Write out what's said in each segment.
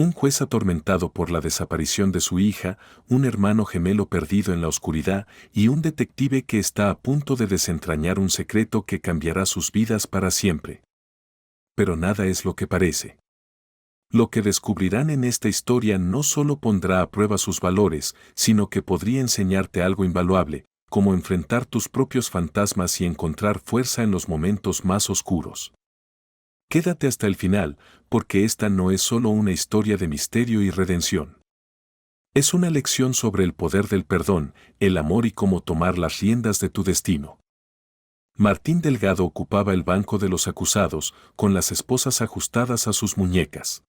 Un juez atormentado por la desaparición de su hija, un hermano gemelo perdido en la oscuridad y un detective que está a punto de desentrañar un secreto que cambiará sus vidas para siempre. Pero nada es lo que parece. Lo que descubrirán en esta historia no solo pondrá a prueba sus valores, sino que podría enseñarte algo invaluable, como enfrentar tus propios fantasmas y encontrar fuerza en los momentos más oscuros. Quédate hasta el final, porque esta no es solo una historia de misterio y redención. Es una lección sobre el poder del perdón, el amor y cómo tomar las riendas de tu destino. Martín Delgado ocupaba el banco de los acusados, con las esposas ajustadas a sus muñecas.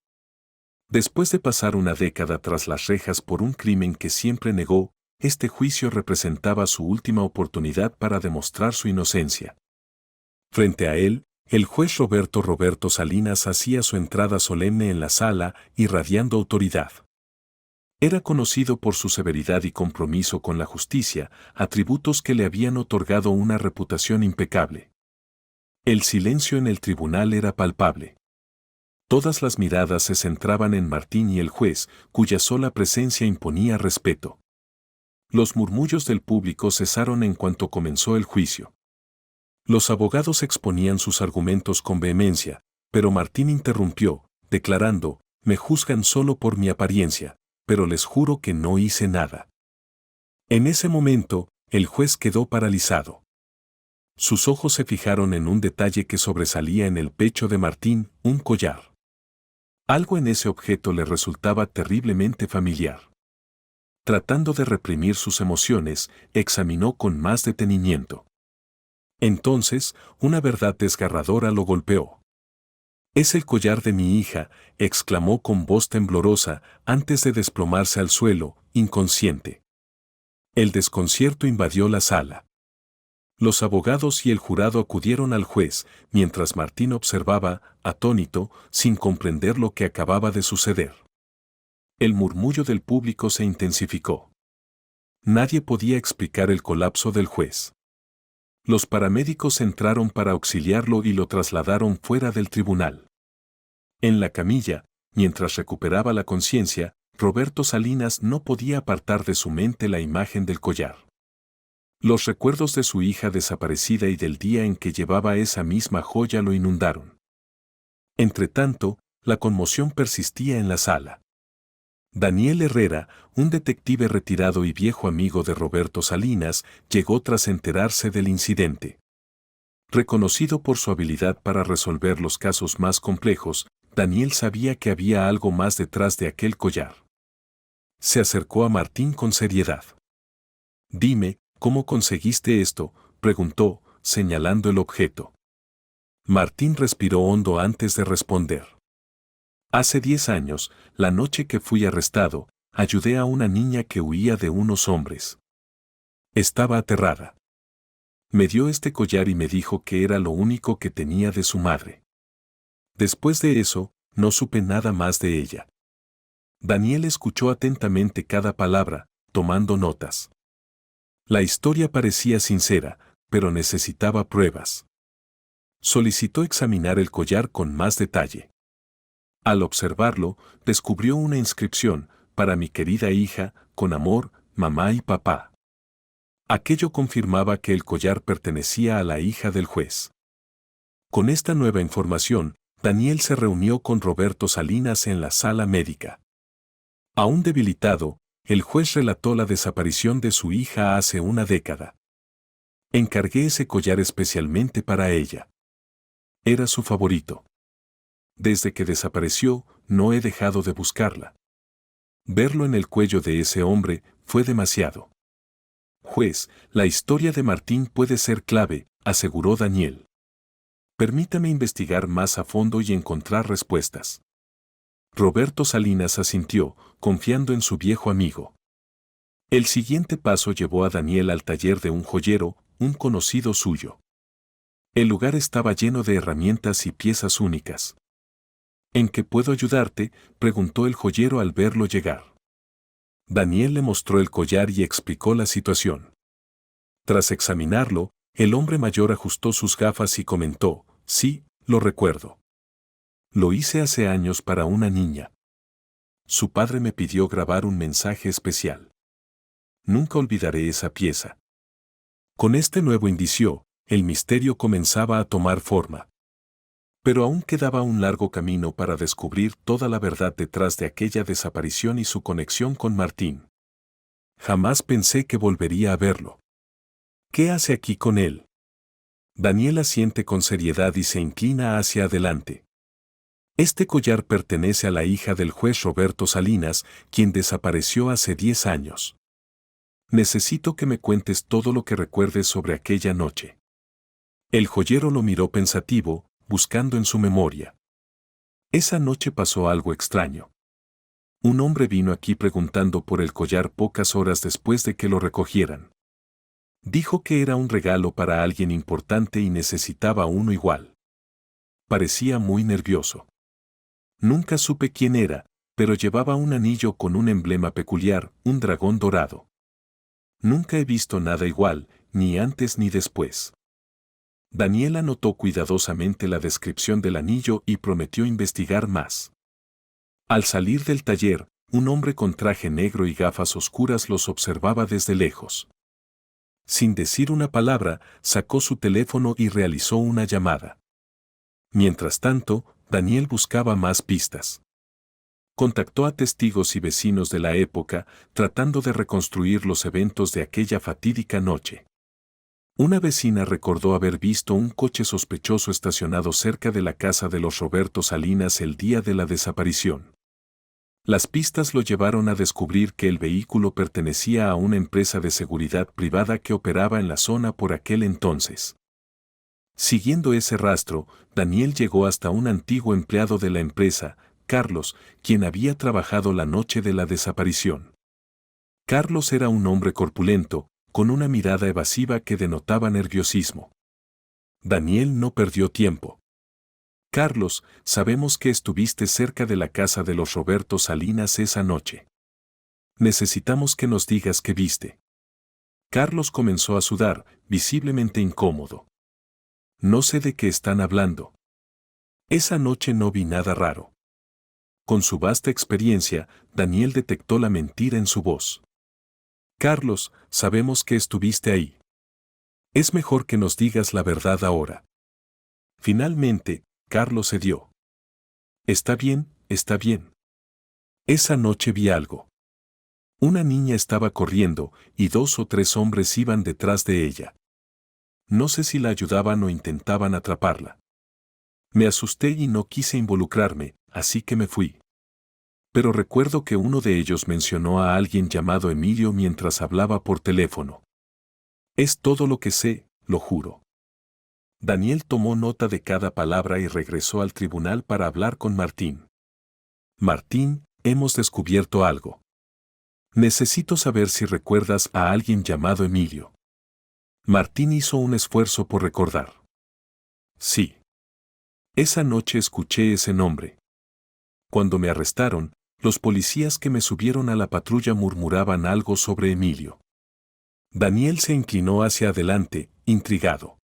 Después de pasar una década tras las rejas por un crimen que siempre negó, este juicio representaba su última oportunidad para demostrar su inocencia. Frente a él, el juez Roberto Salinas hacía su entrada solemne en la sala, irradiando autoridad. Era conocido por su severidad y compromiso con la justicia, atributos que le habían otorgado una reputación impecable. El silencio en el tribunal era palpable. Todas las miradas se centraban en Martín y el juez, cuya sola presencia imponía respeto. Los murmullos del público cesaron en cuanto comenzó el juicio. Los abogados exponían sus argumentos con vehemencia, pero Martín interrumpió, declarando: «Me juzgan solo por mi apariencia, pero les juro que no hice nada». En ese momento, el juez quedó paralizado. Sus ojos se fijaron en un detalle que sobresalía en el pecho de Martín, un collar. Algo en ese objeto le resultaba terriblemente familiar. Tratando de reprimir sus emociones, examinó con más detenimiento. Entonces, una verdad desgarradora lo golpeó. «Es el collar de mi hija», exclamó con voz temblorosa, antes de desplomarse al suelo, inconsciente. El desconcierto invadió la sala. Los abogados y el jurado acudieron al juez, mientras Martín observaba, atónito, sin comprender lo que acababa de suceder. El murmullo del público se intensificó. Nadie podía explicar el colapso del juez. Los paramédicos entraron para auxiliarlo y lo trasladaron fuera del tribunal. En la camilla, mientras recuperaba la conciencia, Roberto Salinas no podía apartar de su mente la imagen del collar. Los recuerdos de su hija desaparecida y del día en que llevaba esa misma joya lo inundaron. Entretanto, la conmoción persistía en la sala. Daniel Herrera, un detective retirado y viejo amigo de Roberto Salinas, llegó tras enterarse del incidente. Reconocido por su habilidad para resolver los casos más complejos, Daniel sabía que había algo más detrás de aquel collar. Se acercó a Martín con seriedad. «Dime, ¿cómo conseguiste esto?», preguntó, señalando el objeto. Martín respiró hondo antes de responder. «Hace 10 años, la noche que fui arrestado, ayudé a una niña que huía de unos hombres. Estaba aterrada. Me dio este collar y me dijo que era lo único que tenía de su madre. Después de eso, no supe nada más de ella». Daniel escuchó atentamente cada palabra, tomando notas. La historia parecía sincera, pero necesitaba pruebas. Solicitó examinar el collar con más detalle. Al observarlo, descubrió una inscripción: «Para mi querida hija, con amor, mamá y papá». Aquello confirmaba que el collar pertenecía a la hija del juez. Con esta nueva información, Daniel se reunió con Roberto Salinas en la sala médica. Aún debilitado, el juez relató la desaparición de su hija hace una década. «Encargué ese collar especialmente para ella. Era su favorito. Desde que desapareció, no he dejado de buscarla. Verlo en el cuello de ese hombre fue demasiado». «Juez, la historia de Martín puede ser clave», aseguró Daniel. «Permítame investigar más a fondo y encontrar respuestas». Roberto Salinas asintió, confiando en su viejo amigo. El siguiente paso llevó a Daniel al taller de un joyero, un conocido suyo. El lugar estaba lleno de herramientas y piezas únicas. «¿En qué puedo ayudarte?», preguntó el joyero al verlo llegar. Daniel le mostró el collar y explicó la situación. Tras examinarlo, el hombre mayor ajustó sus gafas y comentó: «Sí, lo recuerdo. Lo hice hace años para una niña. su padre me pidió grabar un mensaje especial. Nunca olvidaré esa pieza. Con este nuevo indicio, el misterio comenzaba a tomar forma. Pero aún quedaba un largo camino para descubrir toda la verdad detrás de aquella desaparición y su conexión con Martín. Jamás pensé que volvería a verlo. ¿Qué hace aquí con él? Daniel asiente con seriedad y se inclina hacia adelante. Este collar pertenece a la hija del juez Roberto Salinas, quien desapareció hace 10 años. Necesito que me cuentes todo lo que recuerdes sobre aquella noche. El joyero lo miró pensativo, buscando en su memoria. Esa noche pasó algo extraño. Un hombre vino aquí preguntando por el collar pocas horas después de que lo recogieran. Dijo que era un regalo para alguien importante y necesitaba uno igual. Parecía muy nervioso. Nunca supe quién era, pero llevaba un anillo con un emblema peculiar, un dragón dorado. Nunca he visto nada igual, ni antes ni después. Daniel anotó cuidadosamente la descripción del anillo y prometió investigar más. Al salir del taller, un hombre con traje negro y gafas oscuras los observaba desde lejos. Sin decir una palabra, sacó su teléfono y realizó una llamada. Mientras tanto, Daniel buscaba más pistas. Contactó a testigos y vecinos de la época, tratando de reconstruir los eventos de aquella fatídica noche. Una vecina recordó haber visto un coche sospechoso estacionado cerca de la casa de los Roberto Salinas el día de la desaparición. Las pistas lo llevaron a descubrir que el vehículo pertenecía a una empresa de seguridad privada que operaba en la zona por aquel entonces. Siguiendo ese rastro, Daniel llegó hasta un antiguo empleado de la empresa, Carlos, quien había trabajado la noche de la desaparición. Carlos era un hombre corpulento, con una mirada evasiva que denotaba nerviosismo. Daniel no perdió tiempo. Carlos, sabemos que estuviste cerca de la casa de los Roberto Salinas esa noche. Necesitamos que nos digas qué viste. Carlos comenzó a sudar, visiblemente incómodo. No sé de qué están hablando. Esa noche no vi nada raro. Con su vasta experiencia, Daniel detectó la mentira en su voz. Carlos, sabemos que estuviste ahí. Es mejor que nos digas la verdad ahora. Finalmente, Carlos cedió. Está bien, está bien. Esa noche vi algo. Una niña estaba corriendo y 2 o 3 hombres iban detrás de ella. No sé si la ayudaban o intentaban atraparla. Me asusté y no quise involucrarme, así que me fui. Pero recuerdo que uno de ellos mencionó a alguien llamado Emilio mientras hablaba por teléfono. Es todo lo que sé, lo juro. Daniel tomó nota de cada palabra y regresó al tribunal para hablar con Martín. Martín, hemos descubierto algo. Necesito saber si recuerdas a alguien llamado Emilio. Martín hizo un esfuerzo por recordar. Sí. Esa noche escuché ese nombre. Cuando me arrestaron, los policías que me subieron a la patrulla murmuraban algo sobre Emilio. Daniel se inclinó hacia adelante, intrigado.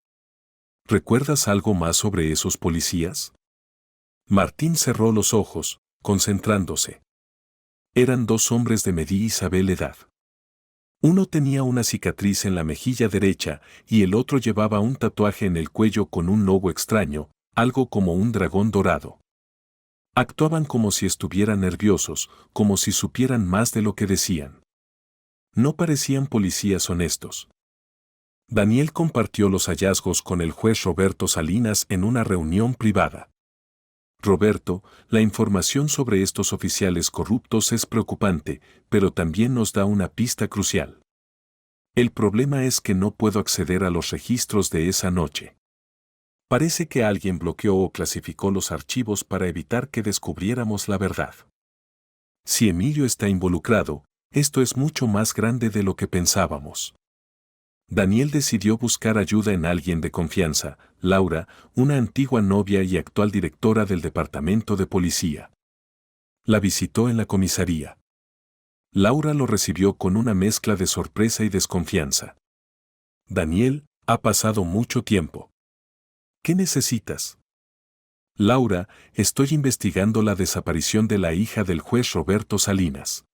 ¿Recuerdas algo más sobre esos policías? Martín cerró los ojos, concentrándose. Eran 2 hombres de mediana edad. Uno tenía una cicatriz en la mejilla derecha y el otro llevaba un tatuaje en el cuello con un logo extraño, algo como un dragón dorado. Actuaban como si estuvieran nerviosos, como si supieran más de lo que decían. No parecían policías honestos. Daniel compartió los hallazgos con el juez Roberto Salinas en una reunión privada. Roberto, la información sobre estos oficiales corruptos es preocupante, pero también nos da una pista crucial. El problema es que no puedo acceder a los registros de esa noche. Parece que alguien bloqueó o clasificó los archivos para evitar que descubriéramos la verdad. Si Emilio está involucrado, esto es mucho más grande de lo que pensábamos. Daniel decidió buscar ayuda en alguien de confianza, Laura, una antigua novia y actual directora del departamento de policía. La visitó en la comisaría. Laura lo recibió con una mezcla de sorpresa y desconfianza. Daniel, ha pasado mucho tiempo. ¿Qué necesitas? Laura, estoy investigando la desaparición de la hija del juez Roberto Salinas.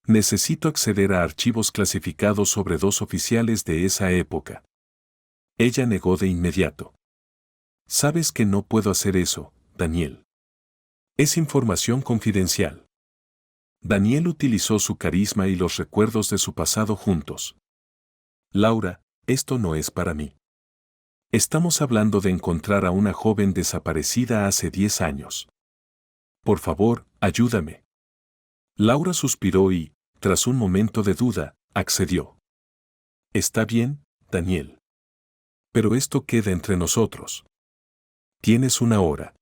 Necesito acceder a archivos clasificados sobre 2 oficiales de esa época. Ella negó de inmediato. Sabes que no puedo hacer eso, Daniel. Es información confidencial. Daniel utilizó su carisma y los recuerdos de su pasado juntos. Laura, esto no es para mí. Estamos hablando de encontrar a una joven desaparecida hace 10 años. Por favor, ayúdame. Laura suspiró y, tras un momento de duda, accedió. Está bien, Daniel. Pero esto queda entre nosotros. Tienes una hora.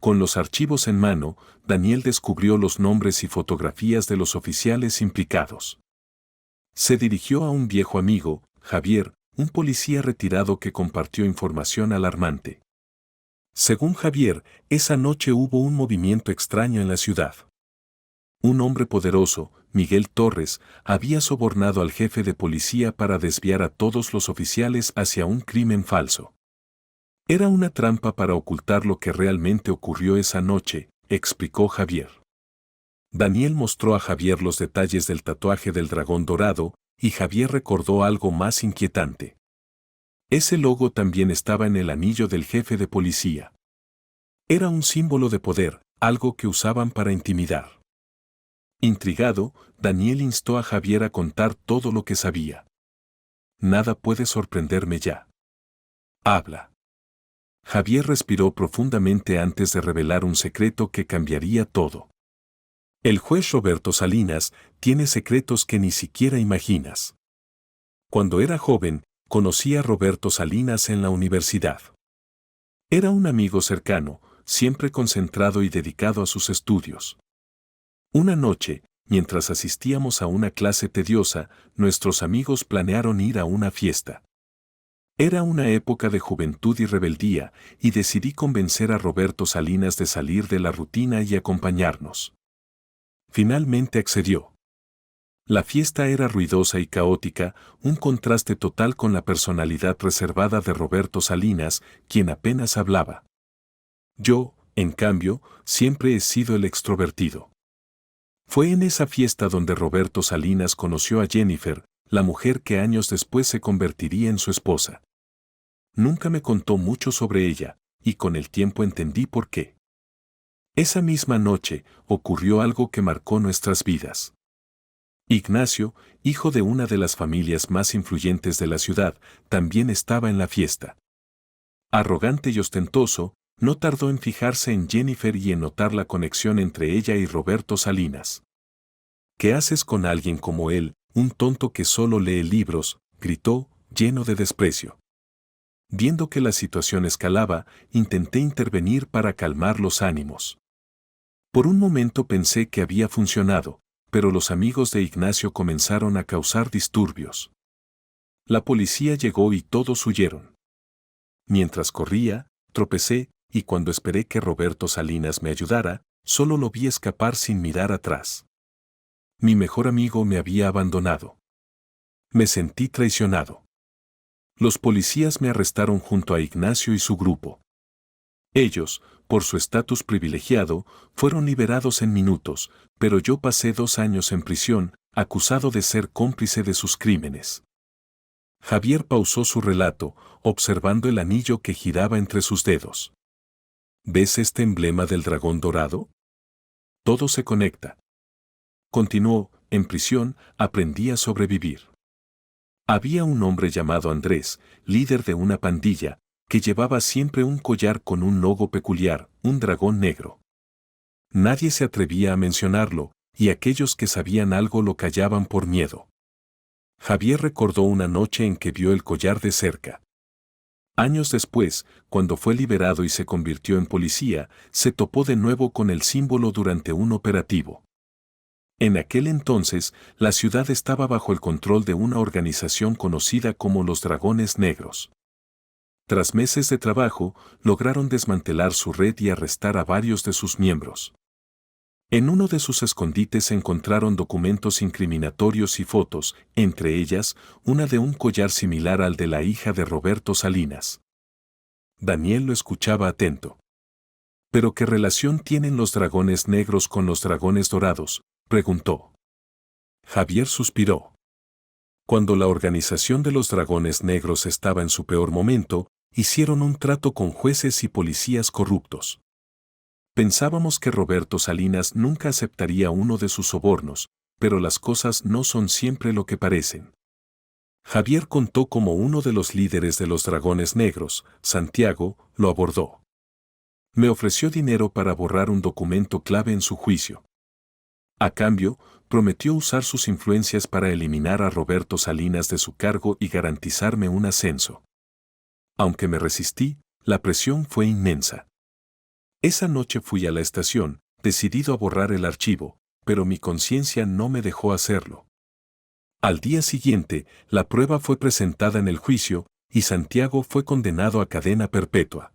Con los archivos en mano, Daniel descubrió los nombres y fotografías de los oficiales implicados. Se dirigió a un viejo amigo, Javier, un policía retirado que compartió información alarmante. Según Javier, esa noche hubo un movimiento extraño en la ciudad. Un hombre poderoso, Miguel Torres, había sobornado al jefe de policía para desviar a todos los oficiales hacia un crimen falso. Era una trampa para ocultar lo que realmente ocurrió esa noche, explicó Javier. Daniel mostró a Javier los detalles del tatuaje del dragón dorado, y Javier recordó algo más inquietante. Ese logo también estaba en el anillo del jefe de policía. Era un símbolo de poder, algo que usaban para intimidar. Intrigado, Daniel instó a Javier a contar todo lo que sabía. Nada puede sorprenderme ya. Habla. Javier respiró profundamente antes de revelar un secreto que cambiaría todo. El juez Roberto Salinas tiene secretos que ni siquiera imaginas. Cuando era joven, conocí a Roberto Salinas en la universidad. Era un amigo cercano, siempre concentrado y dedicado a sus estudios. Una noche, mientras asistíamos a una clase tediosa, nuestros amigos planearon ir a una fiesta. Era una época de juventud y rebeldía, y decidí convencer a Roberto Salinas de salir de la rutina y acompañarnos. Finalmente accedió. La fiesta era ruidosa y caótica, un contraste total con la personalidad reservada de Roberto Salinas, quien apenas hablaba. Yo, en cambio, siempre he sido el extrovertido. Fue en esa fiesta donde Roberto Salinas conoció a Jennifer, la mujer que años después se convertiría en su esposa. Nunca me contó mucho sobre ella, y con el tiempo entendí por qué. Esa misma noche ocurrió algo que marcó nuestras vidas. Ignacio, hijo de una de las familias más influyentes de la ciudad, también estaba en la fiesta. Arrogante y ostentoso, no tardó en fijarse en Jennifer y en notar la conexión entre ella y Roberto Salinas. ¿Qué haces con alguien como él, un tonto que solo lee libros?, gritó, lleno de desprecio. Viendo que la situación escalaba, intenté intervenir para calmar los ánimos. Por un momento pensé que había funcionado, pero los amigos de Ignacio comenzaron a causar disturbios. La policía llegó y todos huyeron. Mientras corría, tropecé, y cuando esperé que Roberto Salinas me ayudara, solo lo vi escapar sin mirar atrás. Mi mejor amigo me había abandonado. Me sentí traicionado. Los policías me arrestaron junto a Ignacio y su grupo. Ellos, por su estatus privilegiado, fueron liberados en minutos, pero yo pasé 2 años en prisión, acusado de ser cómplice de sus crímenes. Javier pausó su relato, observando el anillo que giraba entre sus dedos. ¿Ves este emblema del dragón dorado? Todo se conecta. Continuó, en prisión, aprendí a sobrevivir. Había un hombre llamado Andrés, líder de una pandilla, que llevaba siempre un collar con un logo peculiar, un dragón negro. Nadie se atrevía a mencionarlo, y aquellos que sabían algo lo callaban por miedo. Javier recordó una noche en que vio el collar de cerca. Años después, cuando fue liberado y se convirtió en policía, se topó de nuevo con el símbolo durante un operativo. En aquel entonces, la ciudad estaba bajo el control de una organización conocida como los Dragones Negros. Tras meses de trabajo, lograron desmantelar su red y arrestar a varios de sus miembros. En uno de sus escondites encontraron documentos incriminatorios y fotos, entre ellas, una de un collar similar al de la hija de Roberto Salinas. Daniel lo escuchaba atento. ¿Pero qué relación tienen los dragones negros con los dragones dorados?, preguntó. Javier suspiró. Cuando la organización de los dragones negros estaba en su peor momento, hicieron un trato con jueces y policías corruptos. Pensábamos que Roberto Salinas nunca aceptaría uno de sus sobornos, pero las cosas no son siempre lo que parecen. Javier contó cómo uno de los líderes de los dragones negros, Santiago, lo abordó. Me ofreció dinero para borrar un documento clave en su juicio. A cambio, prometió usar sus influencias para eliminar a Roberto Salinas de su cargo y garantizarme un ascenso. Aunque me resistí, la presión fue inmensa. Esa noche fui a la estación, decidido a borrar el archivo, pero mi conciencia no me dejó hacerlo. Al día siguiente, la prueba fue presentada en el juicio, y Santiago fue condenado a cadena perpetua.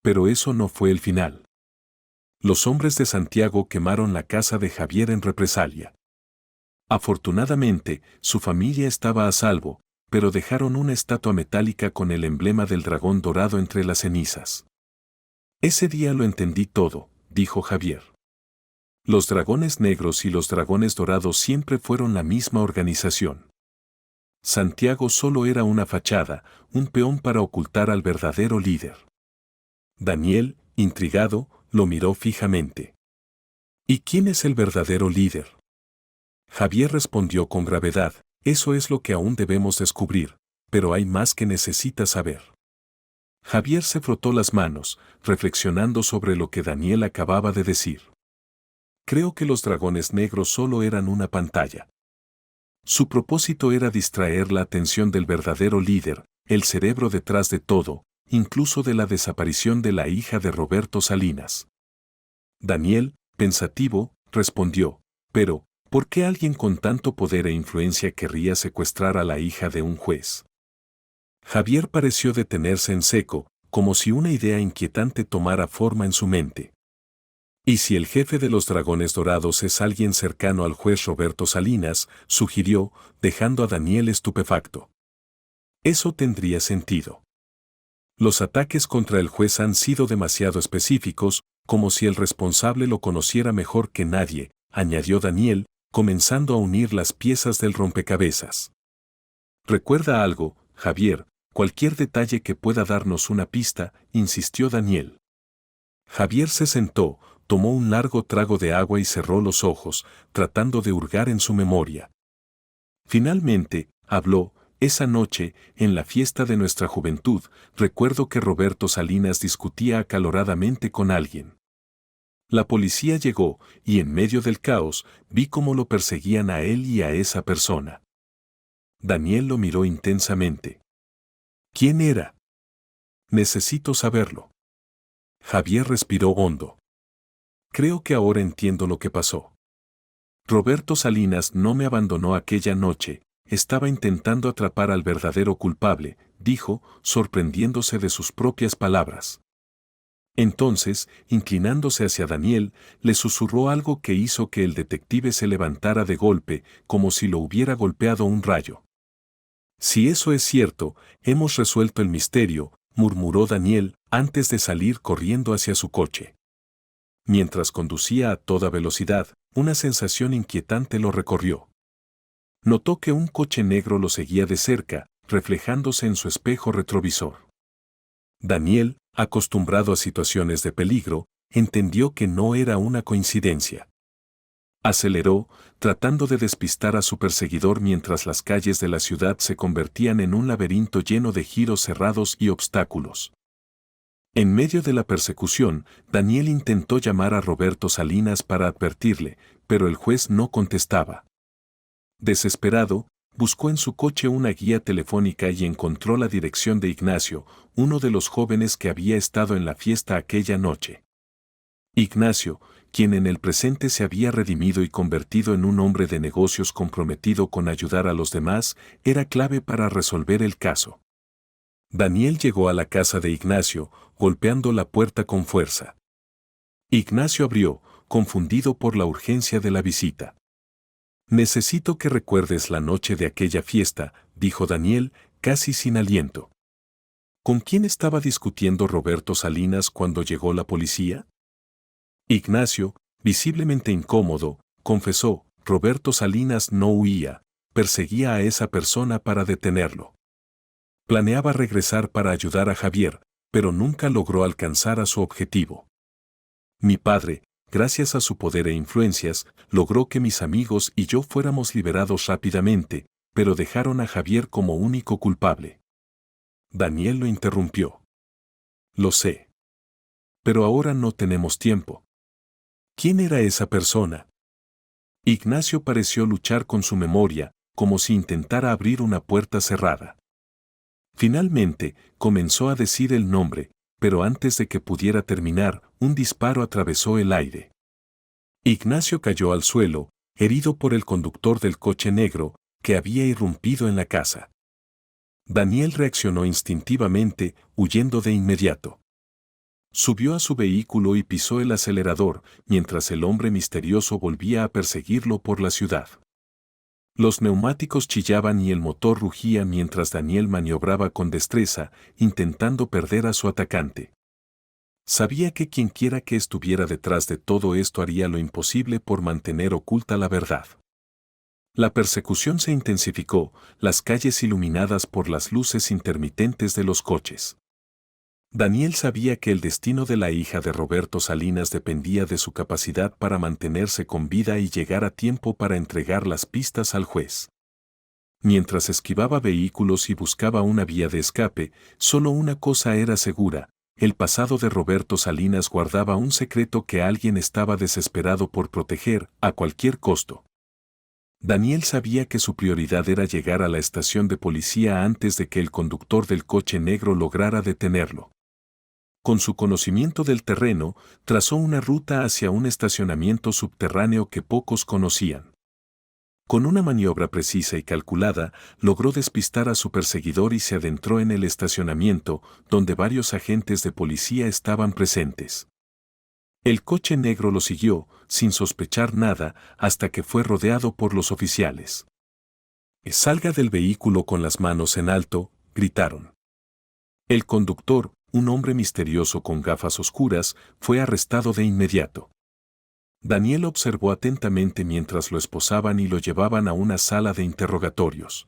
Pero eso no fue el final. Los hombres de Santiago quemaron la casa de Javier en represalia. Afortunadamente, su familia estaba a salvo, pero dejaron una estatua metálica con el emblema del dragón dorado entre las cenizas. Ese día lo entendí todo, dijo Javier. Los dragones negros y los dragones dorados siempre fueron la misma organización. Santiago solo era una fachada, un peón para ocultar al verdadero líder. Daniel, intrigado, lo miró fijamente. ¿Y quién es el verdadero líder? Javier respondió con gravedad, eso es lo que aún debemos descubrir, pero hay más que necesitas saber. Javier se frotó las manos, reflexionando sobre lo que Daniel acababa de decir. Creo que los dragones negros solo eran una pantalla. Su propósito era distraer la atención del verdadero líder, el cerebro detrás de todo, incluso de la desaparición de la hija de Roberto Salinas. Daniel, pensativo, respondió, pero, ¿por qué alguien con tanto poder e influencia querría secuestrar a la hija de un juez? Javier pareció detenerse en seco, como si una idea inquietante tomara forma en su mente. ¿Y si el jefe de los dragones dorados es alguien cercano al juez Roberto Salinas?, sugirió, dejando a Daniel estupefacto. Eso tendría sentido. Los ataques contra el juez han sido demasiado específicos, como si el responsable lo conociera mejor que nadie, añadió Daniel, comenzando a unir las piezas del rompecabezas. Recuerda algo, Javier, cualquier detalle que pueda darnos una pista, insistió Daniel. Javier se sentó, tomó un largo trago de agua y cerró los ojos, tratando de hurgar en su memoria. Finalmente, habló. Esa noche, en la fiesta de nuestra juventud, recuerdo que Roberto Salinas discutía acaloradamente con alguien. La policía llegó, y en medio del caos, vi cómo lo perseguían a él y a esa persona. Daniel lo miró intensamente. ¿Quién era? Necesito saberlo. Javier respiró hondo. Creo que ahora entiendo lo que pasó. Roberto Salinas no me abandonó aquella noche. Estaba intentando atrapar al verdadero culpable, dijo, sorprendiéndose de sus propias palabras. Entonces, inclinándose hacia Daniel, le susurró algo que hizo que el detective se levantara de golpe, como si lo hubiera golpeado un rayo. Si eso es cierto, hemos resuelto el misterio, murmuró Daniel, antes de salir corriendo hacia su coche. Mientras conducía a toda velocidad, una sensación inquietante lo recorrió. Notó que un coche negro lo seguía de cerca, reflejándose en su espejo retrovisor. Daniel, acostumbrado a situaciones de peligro, entendió que no era una coincidencia. Aceleró, tratando de despistar a su perseguidor mientras las calles de la ciudad se convertían en un laberinto lleno de giros cerrados y obstáculos. En medio de la persecución, Daniel intentó llamar a Roberto Salinas para advertirle, pero el juez no contestaba. Desesperado, buscó en su coche una guía telefónica y encontró la dirección de Ignacio, uno de los jóvenes que había estado en la fiesta aquella noche. Ignacio, quien en el presente se había redimido y convertido en un hombre de negocios comprometido con ayudar a los demás, era clave para resolver el caso. Daniel llegó a la casa de Ignacio, golpeando la puerta con fuerza. Ignacio abrió, confundido por la urgencia de la visita. Necesito que recuerdes la noche de aquella fiesta, dijo Daniel, casi sin aliento. ¿Con quién estaba discutiendo Roberto Salinas cuando llegó la policía? Ignacio, visiblemente incómodo, confesó: Roberto Salinas no huía, perseguía a esa persona para detenerlo. Planeaba regresar para ayudar a Javier, pero nunca logró alcanzar a su objetivo. Mi padre, gracias a su poder e influencias, logró que mis amigos y yo fuéramos liberados rápidamente, pero dejaron a Javier como único culpable. Daniel lo interrumpió. Lo sé. Pero ahora no tenemos tiempo. ¿Quién era esa persona? Ignacio pareció luchar con su memoria, como si intentara abrir una puerta cerrada. Finalmente, comenzó a decir el nombre, pero antes de que pudiera terminar, un disparo atravesó el aire. Ignacio cayó al suelo, herido por el conductor del coche negro, que había irrumpido en la casa. Daniel reaccionó instintivamente, huyendo de inmediato. Subió a su vehículo y pisó el acelerador, mientras el hombre misterioso volvía a perseguirlo por la ciudad. Los neumáticos chillaban y el motor rugía mientras Daniel maniobraba con destreza, intentando perder a su atacante. Sabía que quienquiera que estuviera detrás de todo esto haría lo imposible por mantener oculta la verdad. La persecución se intensificó, las calles iluminadas por las luces intermitentes de los coches. Daniel sabía que el destino de la hija de Roberto Salinas dependía de su capacidad para mantenerse con vida y llegar a tiempo para entregar las pistas al juez. Mientras esquivaba vehículos y buscaba una vía de escape, solo una cosa era segura: el pasado de Roberto Salinas guardaba un secreto que alguien estaba desesperado por proteger, a cualquier costo. Daniel sabía que su prioridad era llegar a la estación de policía antes de que el conductor del coche negro lograra detenerlo. Con su conocimiento del terreno, trazó una ruta hacia un estacionamiento subterráneo que pocos conocían. Con una maniobra precisa y calculada, logró despistar a su perseguidor y se adentró en el estacionamiento, donde varios agentes de policía estaban presentes. El coche negro lo siguió, sin sospechar nada, hasta que fue rodeado por los oficiales. «Salga del vehículo con las manos en alto», gritaron. El conductor, un hombre misterioso con gafas oscuras, fue arrestado de inmediato. Daniel observó atentamente mientras lo esposaban y lo llevaban a una sala de interrogatorios.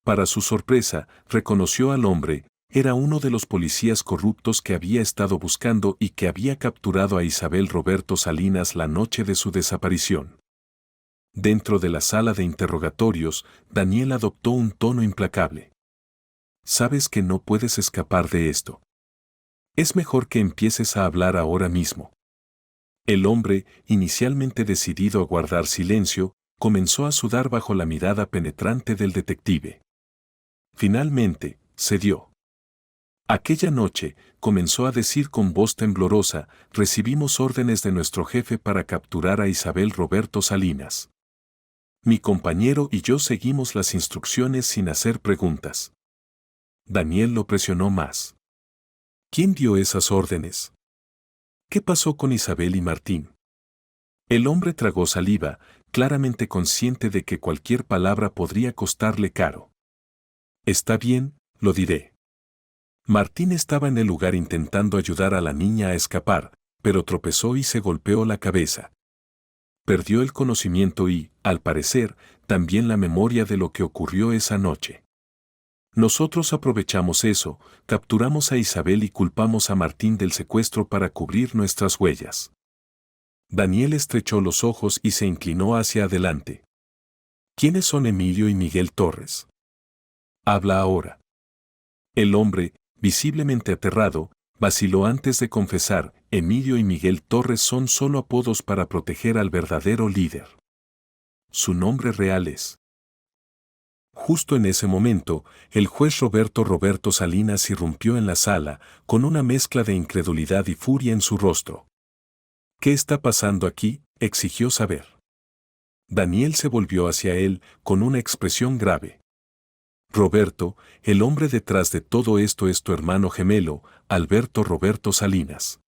Para su sorpresa, reconoció al hombre: era uno de los policías corruptos que había estado buscando y que había capturado a Isabel Roberto Salinas la noche de su desaparición. Dentro de la sala de interrogatorios, Daniel adoptó un tono implacable. «Sabes que no puedes escapar de esto. Es mejor que empieces a hablar ahora mismo». El hombre, inicialmente decidido a guardar silencio, comenzó a sudar bajo la mirada penetrante del detective. Finalmente, cedió. Aquella noche, comenzó a decir con voz temblorosa: recibimos órdenes de nuestro jefe para capturar a Isabel Roberto Salinas. Mi compañero y yo seguimos las instrucciones sin hacer preguntas. Daniel lo presionó más. ¿Quién dio esas órdenes? ¿Qué pasó con Isabel y Martín? El hombre tragó saliva, claramente consciente de que cualquier palabra podría costarle caro. Está bien, lo diré. Martín estaba en el lugar intentando ayudar a la niña a escapar, pero tropezó y se golpeó la cabeza. Perdió el conocimiento y, al parecer, también la memoria de lo que ocurrió esa noche. Nosotros aprovechamos eso, capturamos a Isabel y culpamos a Martín del secuestro para cubrir nuestras huellas. Daniel estrechó los ojos y se inclinó hacia adelante. ¿Quiénes son Emilio y Miguel Torres? Habla ahora. El hombre, visiblemente aterrado, vaciló antes de confesar: Emilio y Miguel Torres son solo apodos para proteger al verdadero líder. Su nombre real es... Justo en ese momento, el juez Roberto Salinas irrumpió en la sala, con una mezcla de incredulidad y furia en su rostro. «¿Qué está pasando aquí?», exigió saber. Daniel se volvió hacia él, con una expresión grave. «Roberto, el hombre detrás de todo esto es tu hermano gemelo, Alberto Roberto Salinas».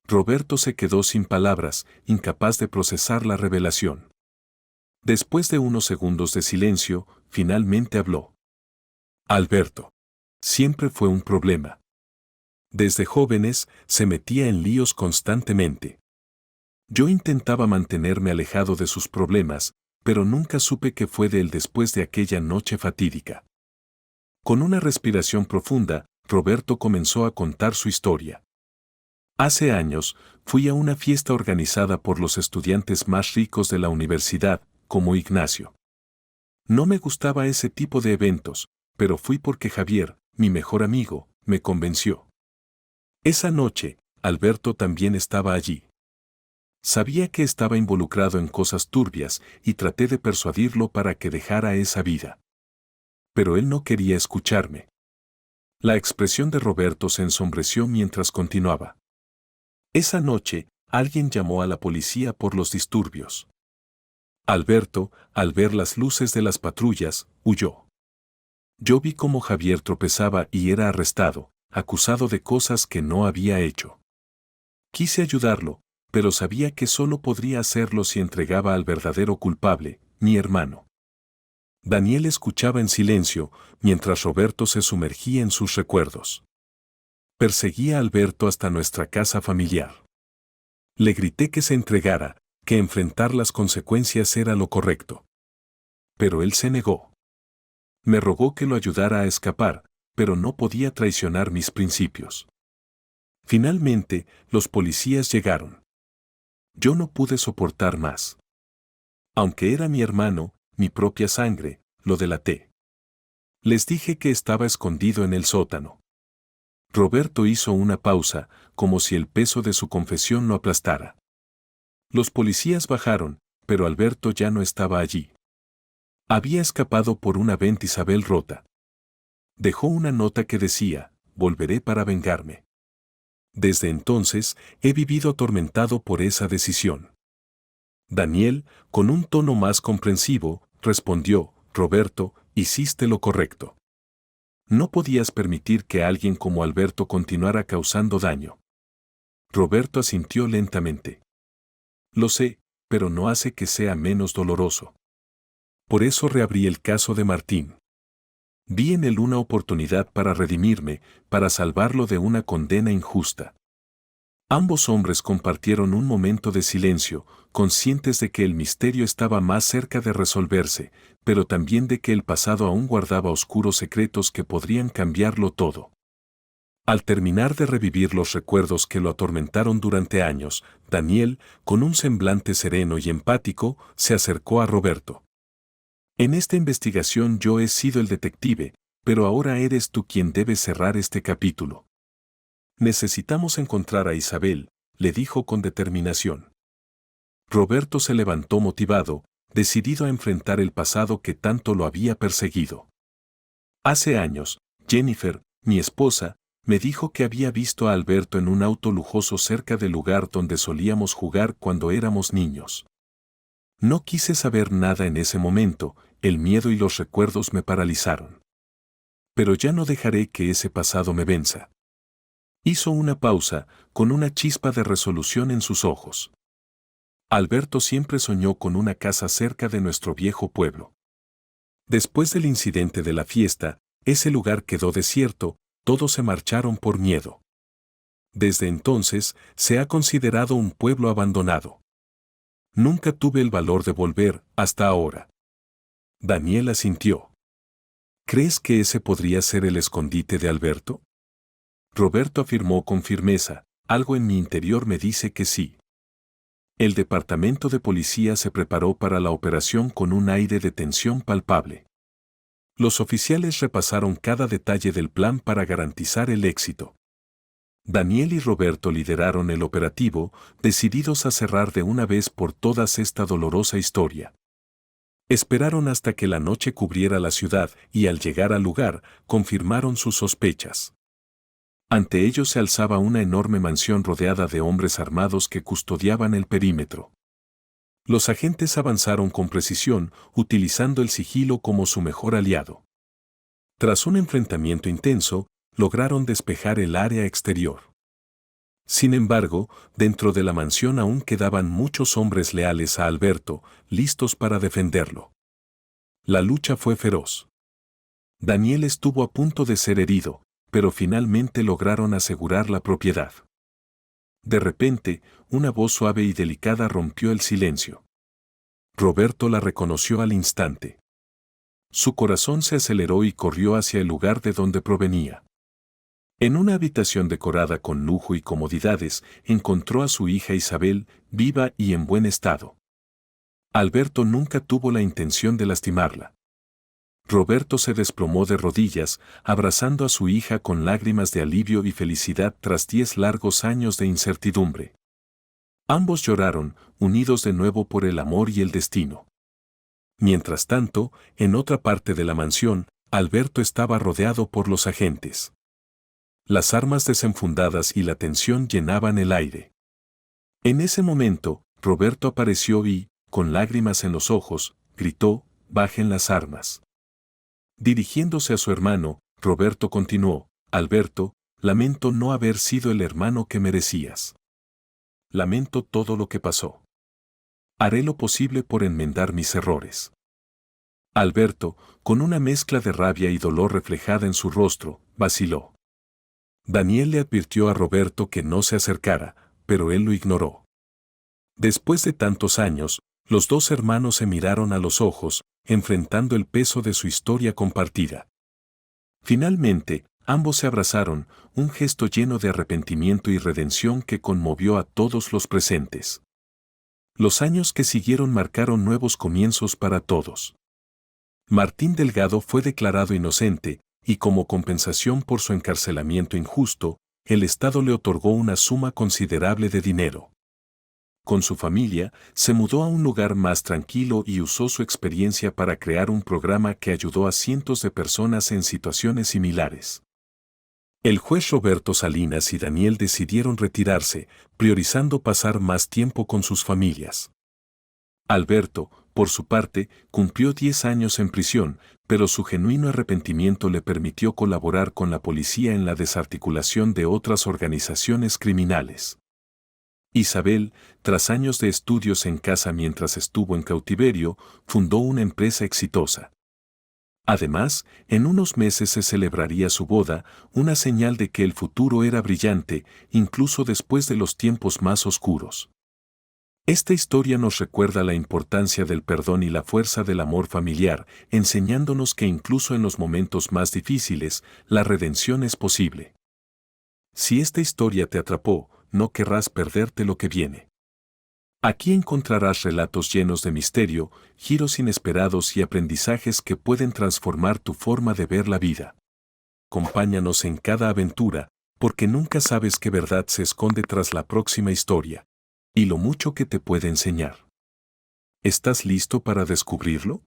Roberto se quedó sin palabras, incapaz de procesar la revelación. Después de unos segundos de silencio, finalmente habló. «Alberto. Siempre fue un problema. Desde jóvenes, se metía en líos constantemente. Yo intentaba mantenerme alejado de sus problemas, pero nunca supe qué fue de él después de aquella noche fatídica. Con una respiración profunda, Roberto comenzó a contar su historia. Hace años, fui a una fiesta organizada por los estudiantes más ricos de la universidad, como Ignacio. No me gustaba ese tipo de eventos, pero fui porque Javier, mi mejor amigo, me convenció. Esa noche, Alberto también estaba allí. Sabía que estaba involucrado en cosas turbias y traté de persuadirlo para que dejara esa vida. Pero él no quería escucharme. La expresión de Roberto se ensombreció mientras continuaba. Esa noche, alguien llamó a la policía por los disturbios. Alberto, al ver las luces de las patrullas, huyó. Yo vi cómo Javier tropezaba y era arrestado, acusado de cosas que no había hecho. Quise ayudarlo, pero sabía que solo podría hacerlo si entregaba al verdadero culpable, mi hermano. Daniel escuchaba en silencio, mientras Roberto se sumergía en sus recuerdos. Perseguí a Alberto hasta nuestra casa familiar. Le grité que se entregara, que enfrentar las consecuencias era lo correcto. Pero él se negó. Me rogó que lo ayudara a escapar, pero no podía traicionar mis principios. Finalmente, los policías llegaron. Yo no pude soportar más. Aunque era mi hermano, mi propia sangre, lo delaté. Les dije que estaba escondido en el sótano. Roberto hizo una pausa, como si el peso de su confesión lo aplastara. Los policías bajaron, pero Alberto ya no estaba allí. Había escapado por una venta Isabel rota. Dejó una nota que decía, volveré para vengarme. Desde entonces, he vivido atormentado por esa decisión. Daniel, con un tono más comprensivo, respondió, Roberto, hiciste lo correcto. No podías permitir que alguien como Alberto continuara causando daño. Roberto asintió lentamente. Lo sé, pero no hace que sea menos doloroso. Por eso reabrí el caso de Martín. Vi en él una oportunidad para redimirme, para salvarlo de una condena injusta. Ambos hombres compartieron un momento de silencio, conscientes de que el misterio estaba más cerca de resolverse, pero también de que el pasado aún guardaba oscuros secretos que podrían cambiarlo todo. Al terminar de revivir los recuerdos que lo atormentaron durante años, Daniel, con un semblante sereno y empático, se acercó a Roberto. En esta investigación yo he sido el detective, pero ahora eres tú quien debe cerrar este capítulo. Necesitamos encontrar a Isabel, le dijo con determinación. Roberto se levantó motivado, decidido a enfrentar el pasado que tanto lo había perseguido. Hace años, Jennifer, mi esposa, me dijo que había visto a Alberto en un auto lujoso cerca del lugar donde solíamos jugar cuando éramos niños. No quise saber nada en ese momento, el miedo y los recuerdos me paralizaron. Pero ya no dejaré que ese pasado me venza. Hizo una pausa, con una chispa de resolución en sus ojos. Alberto siempre soñó con una casa cerca de nuestro viejo pueblo. Después del incidente de la fiesta, ese lugar quedó desierto, todos se marcharon por miedo. Desde entonces, se ha considerado un pueblo abandonado. Nunca tuve el valor de volver, hasta ahora. Daniel asintió. ¿Crees que ese podría ser el escondite de Alberto? Roberto afirmó con firmeza, algo en mi interior me dice que sí. El departamento de policía se preparó para la operación con un aire de tensión palpable. Los oficiales repasaron cada detalle del plan para garantizar el éxito. Daniel y Roberto lideraron el operativo, decididos a cerrar de una vez por todas esta dolorosa historia. Esperaron hasta que la noche cubriera la ciudad y al llegar al lugar, confirmaron sus sospechas. Ante ellos se alzaba una enorme mansión rodeada de hombres armados que custodiaban el perímetro. Los agentes avanzaron con precisión, utilizando el sigilo como su mejor aliado. Tras un enfrentamiento intenso, lograron despejar el área exterior. Sin embargo, dentro de la mansión aún quedaban muchos hombres leales a Alberto, listos para defenderlo. La lucha fue feroz. Daniel estuvo a punto de ser herido, pero finalmente lograron asegurar la propiedad. De repente, una voz suave y delicada rompió el silencio. Roberto la reconoció al instante. Su corazón se aceleró y corrió hacia el lugar de donde provenía. En una habitación decorada con lujo y comodidades, encontró a su hija Isabel, viva y en buen estado. Alberto nunca tuvo la intención de lastimarla. Roberto se desplomó de rodillas, abrazando a su hija con lágrimas de alivio y felicidad tras 10 largos años de incertidumbre. Ambos lloraron, unidos de nuevo por el amor y el destino. Mientras tanto, en otra parte de la mansión, Alberto estaba rodeado por los agentes. Las armas desenfundadas y la tensión llenaban el aire. En ese momento, Roberto apareció y, con lágrimas en los ojos, gritó: «Bajen las armas». Dirigiéndose a su hermano, Roberto continuó: «Alberto, lamento no haber sido el hermano que merecías. Lamento todo lo que pasó. Haré lo posible por enmendar mis errores». Alberto, con una mezcla de rabia y dolor reflejada en su rostro, vaciló. Daniel le advirtió a Roberto que no se acercara, pero él lo ignoró. Después de tantos años, los dos hermanos se miraron a los ojos, enfrentando el peso de su historia compartida. Finalmente, ambos se abrazaron, un gesto lleno de arrepentimiento y redención que conmovió a todos los presentes. Los años que siguieron marcaron nuevos comienzos para todos. Martín Delgado fue declarado inocente, y como compensación por su encarcelamiento injusto, el Estado le otorgó una suma considerable de dinero. Con su familia, se mudó a un lugar más tranquilo y usó su experiencia para crear un programa que ayudó a cientos de personas en situaciones similares. El juez Roberto Salinas y Daniel decidieron retirarse, priorizando pasar más tiempo con sus familias. Alberto, por su parte, cumplió 10 años en prisión, pero su genuino arrepentimiento le permitió colaborar con la policía en la desarticulación de otras organizaciones criminales. Isabel, tras años de estudios en casa mientras estuvo en cautiverio, fundó una empresa exitosa. Además, en unos meses se celebraría su boda, una señal de que el futuro era brillante, incluso después de los tiempos más oscuros. Esta historia nos recuerda la importancia del perdón y la fuerza del amor familiar, enseñándonos que incluso en los momentos más difíciles, la redención es posible. Si esta historia te atrapó, no querrás perderte lo que viene. Aquí encontrarás relatos llenos de misterio, giros inesperados y aprendizajes que pueden transformar tu forma de ver la vida. Acompáñanos en cada aventura, porque nunca sabes qué verdad se esconde tras la próxima historia, y lo mucho que te puede enseñar. ¿Estás listo para descubrirlo?